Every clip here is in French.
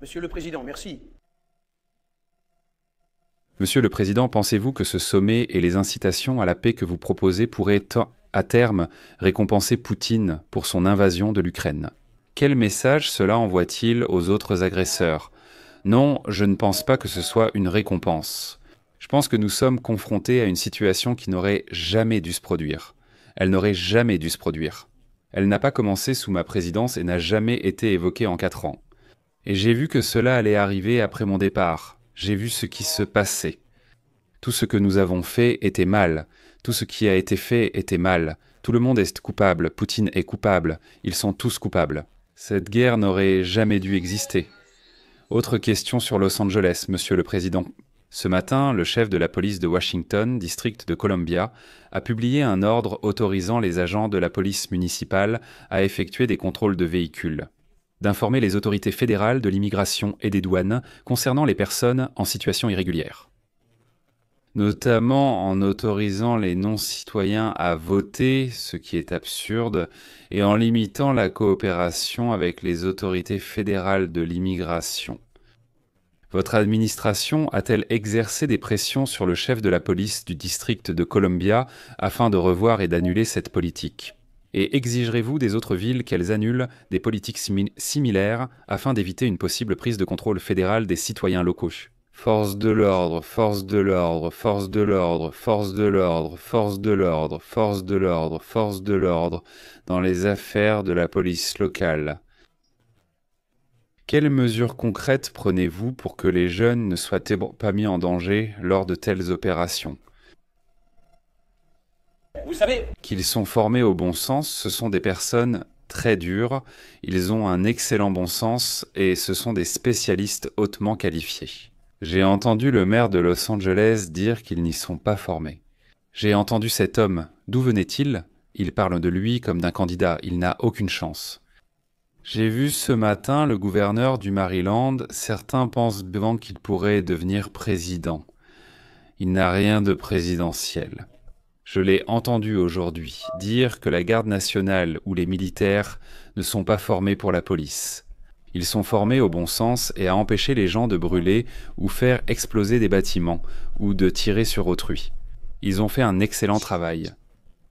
Monsieur le Président, merci. Monsieur le Président, pensez-vous que ce sommet et les incitations à la paix que vous proposez pourraient, à terme, récompenser Poutine pour son invasion de l'Ukraine? Quel message cela envoie-t-il aux autres agresseurs? Non, je ne pense pas que ce soit une récompense. Je pense que nous sommes confrontés à une situation qui n'aurait jamais dû se produire. Elle n'aurait jamais dû se produire. Elle n'a pas commencé sous ma présidence et n'a jamais été évoquée en 4 ans. Et j'ai vu que cela allait arriver après mon départ. J'ai vu ce qui se passait. Tout ce que nous avons fait était mal. Tout ce qui a été fait était mal. Tout le monde est coupable. Poutine est coupable. Ils sont tous coupables. Cette guerre n'aurait jamais dû exister. Autre question sur Los Angeles, Monsieur le Président. Ce matin, le chef de la police de Washington, district de Columbia, a publié un ordre autorisant les agents de la police municipale à effectuer des contrôles de véhicules, d'informer les autorités fédérales de l'immigration et des douanes concernant les personnes en situation irrégulière, notamment en autorisant les non-citoyens à voter, ce qui est absurde, et en limitant la coopération avec les autorités fédérales de l'immigration. Votre administration a-t-elle exercé des pressions sur le chef de la police du district de Columbia afin de revoir et d'annuler cette politique? Et exigerez-vous des autres villes qu'elles annulent des politiques similaires afin d'éviter une possible prise de contrôle fédérale des citoyens locaux? Force de l'ordre, force de l'ordre, force de l'ordre, force de l'ordre, force de l'ordre, force de l'ordre, force de l'ordre, dans les affaires de la police locale. Quelles mesures concrètes prenez-vous pour que les jeunes ne soient pas mis en danger lors de telles opérations? Vous savez, Qu'ils sont formés au bon sens, ce sont des personnes très dures, ils ont un excellent bon sens et ce sont des spécialistes hautement qualifiés. J'ai entendu le maire de Los Angeles dire qu'ils n'y sont pas formés. J'ai entendu cet homme. D'où venait-il? Il parle de lui comme d'un candidat, il n'a aucune chance. J'ai vu ce matin le gouverneur du Maryland, certains pensent bien qu'il pourrait devenir président. Il n'a rien de présidentiel. Je l'ai entendu aujourd'hui dire que la garde nationale ou les militaires ne sont pas formés pour la police. Ils sont formés au bon sens et à empêcher les gens de brûler ou faire exploser des bâtiments ou de tirer sur autrui. Ils ont fait un excellent travail.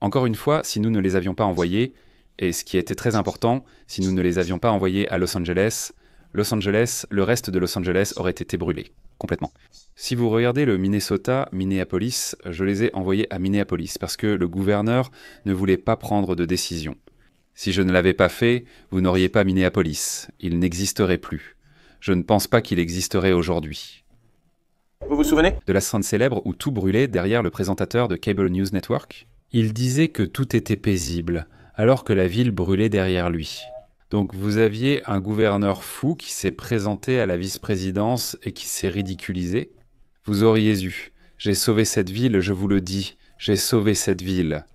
Encore une fois, si nous ne les avions pas envoyés, et ce qui était très important, si nous ne les avions pas envoyés à Los Angeles, le reste de Los Angeles aurait été brûlé, complètement. Si vous regardez le Minnesota, Minneapolis, je les ai envoyés à Minneapolis parce que le gouverneur ne voulait pas prendre de décision. Si je ne l'avais pas fait, vous n'auriez pas Minneapolis. Il n'existerait plus. Je ne pense pas qu'il existerait aujourd'hui. vous vous souvenez? De la scène célèbre où tout brûlait derrière le présentateur de Cable News Network? Il disait que tout était paisible, alors que la ville brûlait derrière lui. Donc vous aviez un gouverneur fou qui s'est présenté à la vice-présidence et qui s'est ridiculisé? Vous auriez eu. J'ai sauvé cette ville, je vous le dis. J'ai sauvé cette ville.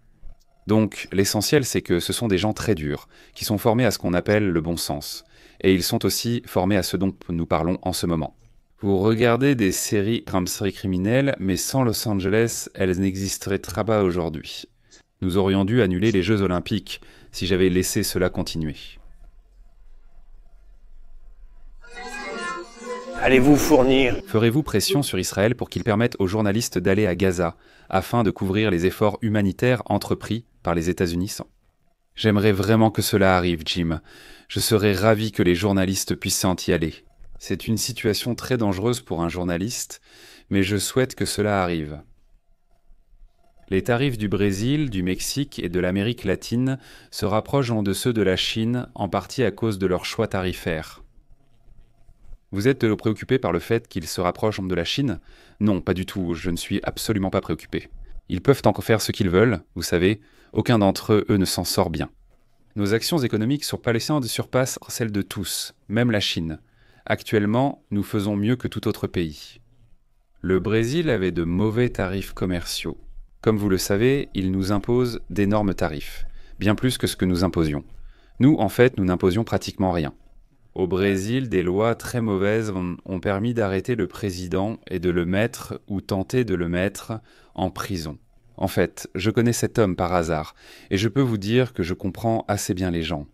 Donc l'essentiel, c'est que ce sont des gens très durs, qui sont formés à ce qu'on appelle le bon sens. Et ils sont aussi formés à ce dont nous parlons en ce moment. Vous regardez des séries criminelles, mais sans Los Angeles, elles n'existeraient pas aujourd'hui. Nous aurions dû annuler les Jeux Olympiques si j'avais laissé cela continuer. Allez-vous fournir? Ferez-vous pression sur Israël pour qu'il permette aux journalistes d'aller à Gaza, afin de couvrir les efforts humanitaires entrepris par les États-Unis? J'aimerais vraiment que cela arrive, Jim. Je serais ravi que les journalistes puissent y aller. C'est une situation très dangereuse pour un journaliste, mais je souhaite que cela arrive. Les tarifs du Brésil, du Mexique et de l'Amérique latine se rapprochent de ceux de la Chine, en partie à cause de leurs choix tarifaires. Vous êtes préoccupé par le fait qu'ils se rapprochent de la Chine? Non, pas du tout, je ne suis absolument pas préoccupé. Ils peuvent en faire ce qu'ils veulent, vous savez, aucun d'entre eux ne s'en sort bien. Nos actions économiques sur Palestine surpassent celles de tous, même la Chine. Actuellement, nous faisons mieux que tout autre pays. Le Brésil avait de mauvais tarifs commerciaux. Comme vous le savez, il nous impose d'énormes tarifs, bien plus que ce que nous imposions. Nous, en fait, nous n'imposions pratiquement rien. Au Brésil, des lois très mauvaises ont permis d'arrêter le président et de le mettre, ou tenter de le mettre, en prison. En fait, je connais cet homme par hasard, et je peux vous dire que je comprends assez bien les gens.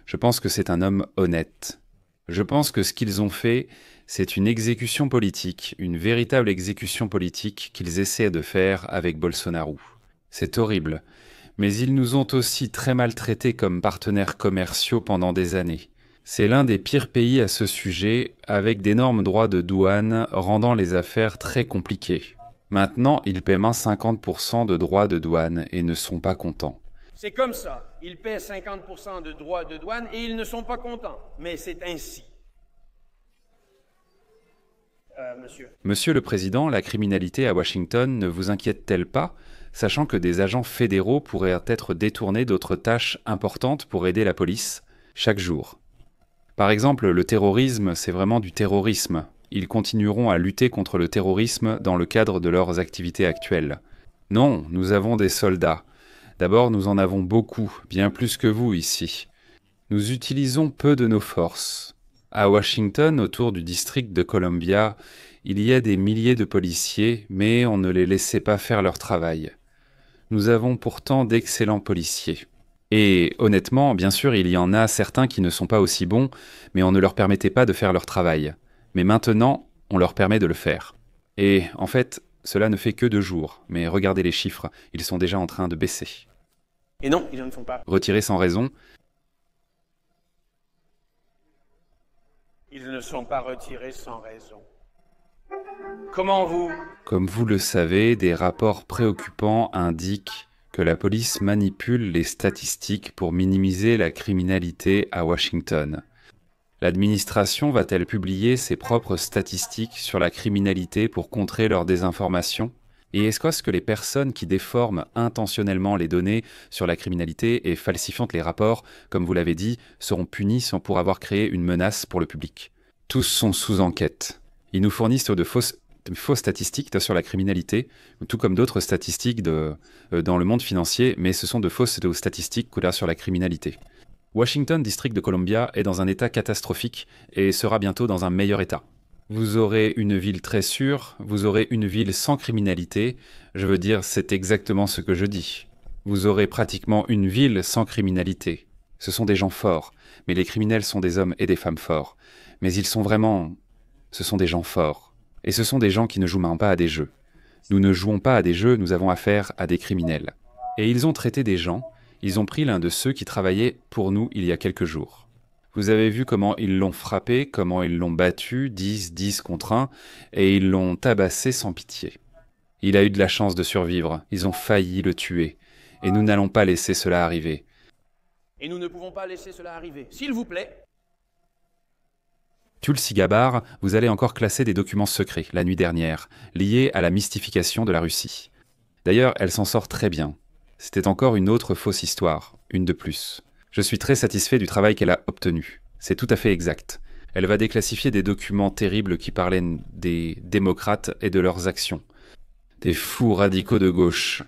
Je pense que c'est un homme honnête. Je pense que ce qu'ils ont fait, c'est une exécution politique, une véritable exécution politique qu'ils essaient de faire avec Bolsonaro. C'est horrible, mais ils nous ont aussi très mal traités comme partenaires commerciaux pendant des années. C'est l'un des pires pays à ce sujet, avec d'énormes droits de douane rendant les affaires très compliquées. Maintenant, ils paient 50% de droits de douane et ne sont pas contents. C'est comme ça. Ils paient 50% de droits de douane et ils ne sont pas contents. Mais c'est ainsi. Monsieur. Monsieur le Président, la criminalité à Washington ne vous inquiète-t-elle pas, sachant que des agents fédéraux pourraient être détournés d'autres tâches importantes pour aider la police chaque jour? Par exemple, le terrorisme, c'est vraiment du terrorisme. Ils continueront à lutter contre le terrorisme dans le cadre de leurs activités actuelles. Non, nous avons des soldats. D'abord, nous en avons beaucoup, bien plus que vous ici. Nous utilisons peu de nos forces. À Washington, autour du district de Columbia, il y a des milliers de policiers, mais on ne les laissait pas faire leur travail. Nous avons pourtant d'excellents policiers. Et honnêtement, bien sûr, il y en a certains qui ne sont pas aussi bons, mais on ne leur permettait pas de faire leur travail. Mais maintenant, on leur permet de le faire. Et en fait, cela ne fait que 2 jours, mais regardez les chiffres, ils sont déjà en train de baisser. Et non, ils ne font pas. Retirés sans raison, Ils ne sont pas retirés sans raison. Comment vous... Comme vous le savez, des rapports préoccupants indiquent que la police manipule les statistiques pour minimiser la criminalité à Washington. L'administration va-t-elle publier ses propres statistiques sur la criminalité pour contrer leur désinformation? Et est-ce que les personnes qui déforment intentionnellement les données sur la criminalité et falsifient les rapports, comme vous l'avez dit, seront punis pour avoir créé une menace pour le public? Tous sont sous enquête. Ils nous fournissent de fausses statistiques sur la criminalité, tout comme d'autres statistiques dans le monde financier, mais ce sont de fausses statistiques sur la criminalité. Washington, district de Columbia, est dans un état catastrophique et sera bientôt dans un meilleur état. Vous aurez une ville très sûre, vous aurez une ville sans criminalité, je veux dire, c'est exactement ce que je dis. Vous aurez pratiquement une ville sans criminalité. Ce sont des gens forts, mais les criminels sont des hommes et des femmes forts. Mais ce sont des gens forts. Et ce sont des gens qui ne jouent même pas à des jeux. Nous ne jouons pas à des jeux, nous avons affaire à des criminels. Et ils ont traité des gens, ils ont pris l'un de ceux qui travaillaient pour nous il y a quelques jours. Vous avez vu comment ils l'ont frappé, comment ils l'ont battu, 10 contre 1, et ils l'ont tabassé sans pitié. Il a eu de la chance de survivre, ils ont failli le tuer, et nous n'allons pas laisser cela arriver. Et nous ne pouvons pas laisser cela arriver. S'il vous plaît. Tulsi Gabbard, vous allez encore classer des documents secrets la nuit dernière, liés à la mystification de la Russie. D'ailleurs, elle s'en sort très bien. C'était encore une autre fausse histoire, une de plus. Je suis très satisfait du travail qu'elle a obtenu. C'est tout à fait exact. Elle va déclassifier des documents terribles qui parlaient des démocrates et de leurs actions. Des fous radicaux de gauche.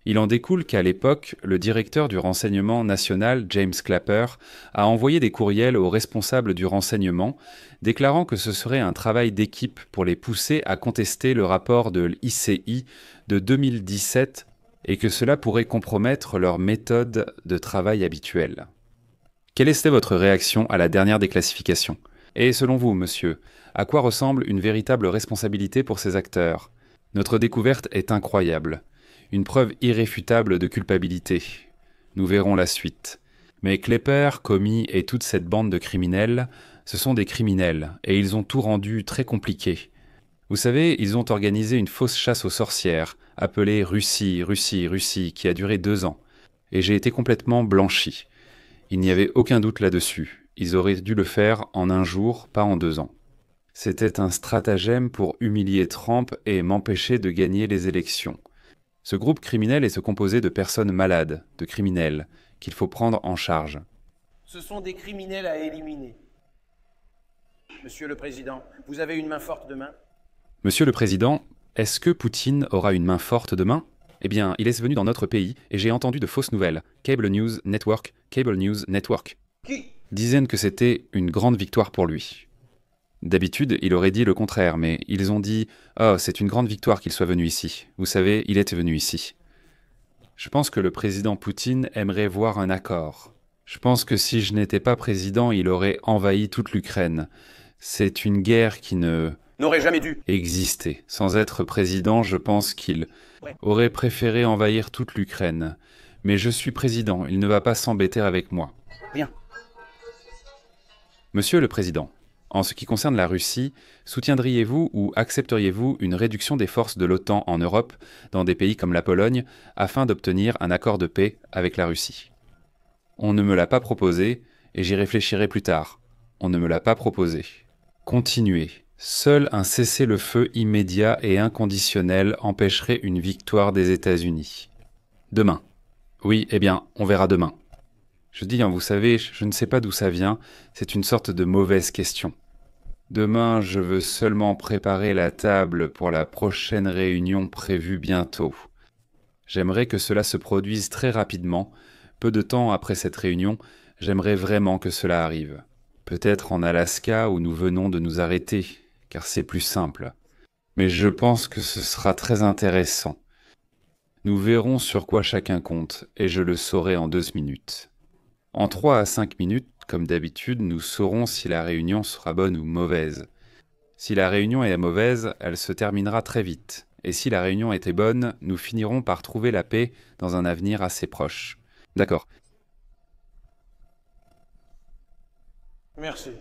Il en découle qu'à l'époque, le directeur du renseignement national, James Clapper, a envoyé des courriels aux responsables du renseignement, déclarant que ce serait un travail d'équipe pour les pousser à contester le rapport de l'ICI de 2017 et que cela pourrait compromettre leur méthode de travail habituelle. Quelle était votre réaction à la dernière déclassification? Et selon vous, monsieur, à quoi ressemble une véritable responsabilité pour ces acteurs? Notre découverte est incroyable. Une preuve irréfutable de culpabilité. Nous verrons la suite. Mais Clapper, Comey et toute cette bande de criminels, ce sont des criminels, et ils ont tout rendu très compliqué. Vous savez, ils ont organisé une fausse chasse aux sorcières, appelée Russie, qui a duré 2 ans. Et j'ai été complètement blanchi. Il n'y avait aucun doute là-dessus. Ils auraient dû le faire en 1 jour, pas en 2 ans. C'était un stratagème pour humilier Trump et m'empêcher de gagner les élections. Ce groupe criminel est composé de personnes malades, de criminels, qu'il faut prendre en charge. Ce sont des criminels à éliminer. Monsieur le Président, vous avez une main forte demain? Monsieur le Président, est-ce que Poutine aura une main forte demain? Eh bien, il est venu dans notre pays et j'ai entendu de fausses nouvelles. Cable News Network. Qui? Disaient que c'était une grande victoire pour lui. D'habitude, il aurait dit le contraire, mais ils ont dit « Oh, c'est une grande victoire qu'il soit venu ici. Vous savez, il est venu ici. » Je pense que le président Poutine aimerait voir un accord. Je pense que si je n'étais pas président, il aurait envahi toute l'Ukraine. C'est une guerre qui ne N'aurait jamais dû. existait. Sans être président, je pense qu'il aurait préféré envahir toute l'Ukraine. Mais je suis président, il ne va pas s'embêter avec moi. Rien. Monsieur le Président, en ce qui concerne la Russie, soutiendriez-vous ou accepteriez-vous une réduction des forces de l'OTAN en Europe, dans des pays comme la Pologne, afin d'obtenir un accord de paix avec la Russie? On ne me l'a pas proposé, et j'y réfléchirai plus tard. On ne me l'a pas proposé. Continuez. Seul un cessez-le-feu immédiat et inconditionnel empêcherait une victoire des États-Unis. Demain. Oui, eh bien, on verra demain. Je dis, vous savez, je ne sais pas d'où ça vient, c'est une sorte de mauvaise question. Demain, je veux seulement préparer la table pour la prochaine réunion prévue bientôt. J'aimerais que cela se produise très rapidement. Peu de temps après cette réunion, j'aimerais vraiment que cela arrive. Peut-être en Alaska où nous venons de nous arrêter, car c'est plus simple. Mais je pense que ce sera très intéressant. Nous verrons sur quoi chacun compte, et je le saurai en 2 minutes. En 3 à 5 minutes, comme d'habitude, nous saurons si la réunion sera bonne ou mauvaise. Si la réunion est mauvaise, elle se terminera très vite. Et si la réunion était bonne, nous finirons par trouver la paix dans un avenir assez proche. D'accord. Merci.